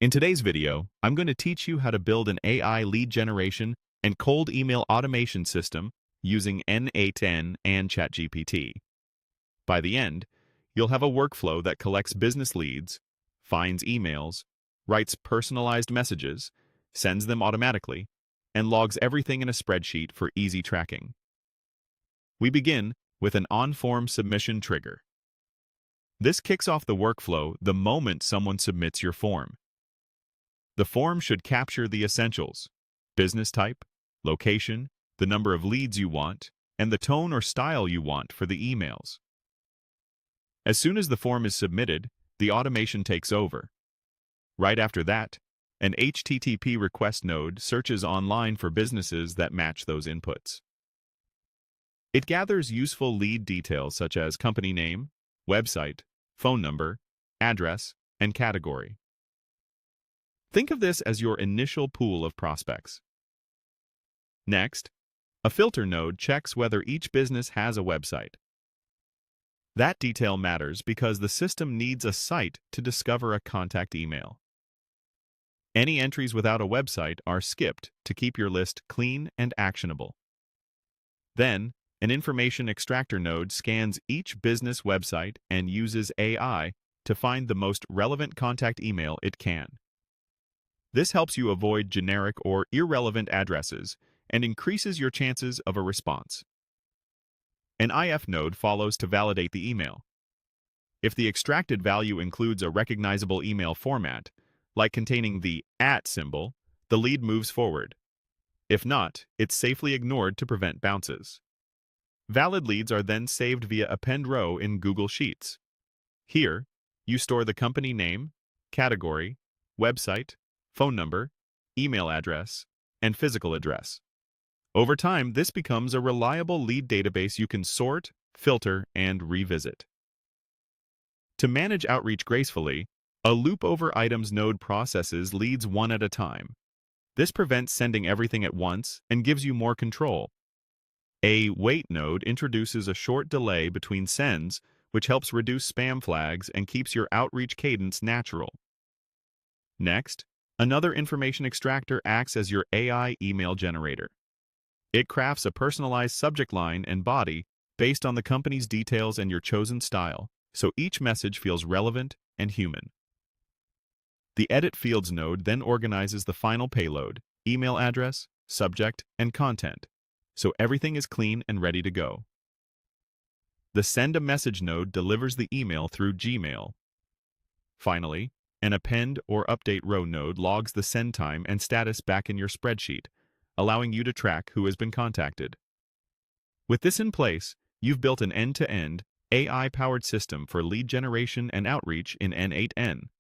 In today's video, I'm going to teach you how to build an AI lead generation and cold email automation system using n8n and ChatGPT. By the end, you'll have a workflow that collects business leads, finds emails, writes personalized messages, sends them automatically, and logs everything in a spreadsheet for easy tracking. We begin with an on-form submission trigger. This kicks off the workflow the moment someone submits your form. The form should capture the essentials: business type, location, the number of leads you want, and the tone or style you want for the emails. As soon as the form is submitted, the automation takes over. Right after that, an HTTP request node searches online for businesses that match those inputs. It gathers useful lead details such as company name, website, phone number, address, and category. Think of this as your initial pool of prospects. Next, a filter node checks whether each business has a website. That detail matters because the system needs a site to discover a contact email. Any entries without a website are skipped to keep your list clean and actionable. Then, an information extractor node scans each business website and uses AI to find the most relevant contact email it can. This helps you avoid generic or irrelevant addresses and increases your chances of a response. An IF node follows to validate the email. If the extracted value includes a recognizable email format, like containing the @ symbol, the lead moves forward. If not, it's safely ignored to prevent bounces. Valid leads are then saved via append row in Google Sheets. Here, you store the company name, category, website, phone number, email address, and physical address. Over time, this becomes a reliable lead database you can sort, filter, and revisit. To manage outreach gracefully, a loop over items node processes leads one at a time. This prevents sending everything at once and gives you more control. A wait node introduces a short delay between sends, which helps reduce spam flags and keeps your outreach cadence natural. Next, another information extractor acts as your AI email generator. It crafts a personalized subject line and body based on the company's details and your chosen style, so each message feels relevant and human. The Edit Fields node then organizes the final payload, email address, subject, and content, so everything is clean and ready to go. The Send a Message node delivers the email through Gmail. Finally, an Append or Update row node logs the send time and status back in your spreadsheet, allowing you to track who has been contacted. With this in place, you've built an end-to-end, AI-powered system for lead generation and outreach in n8n.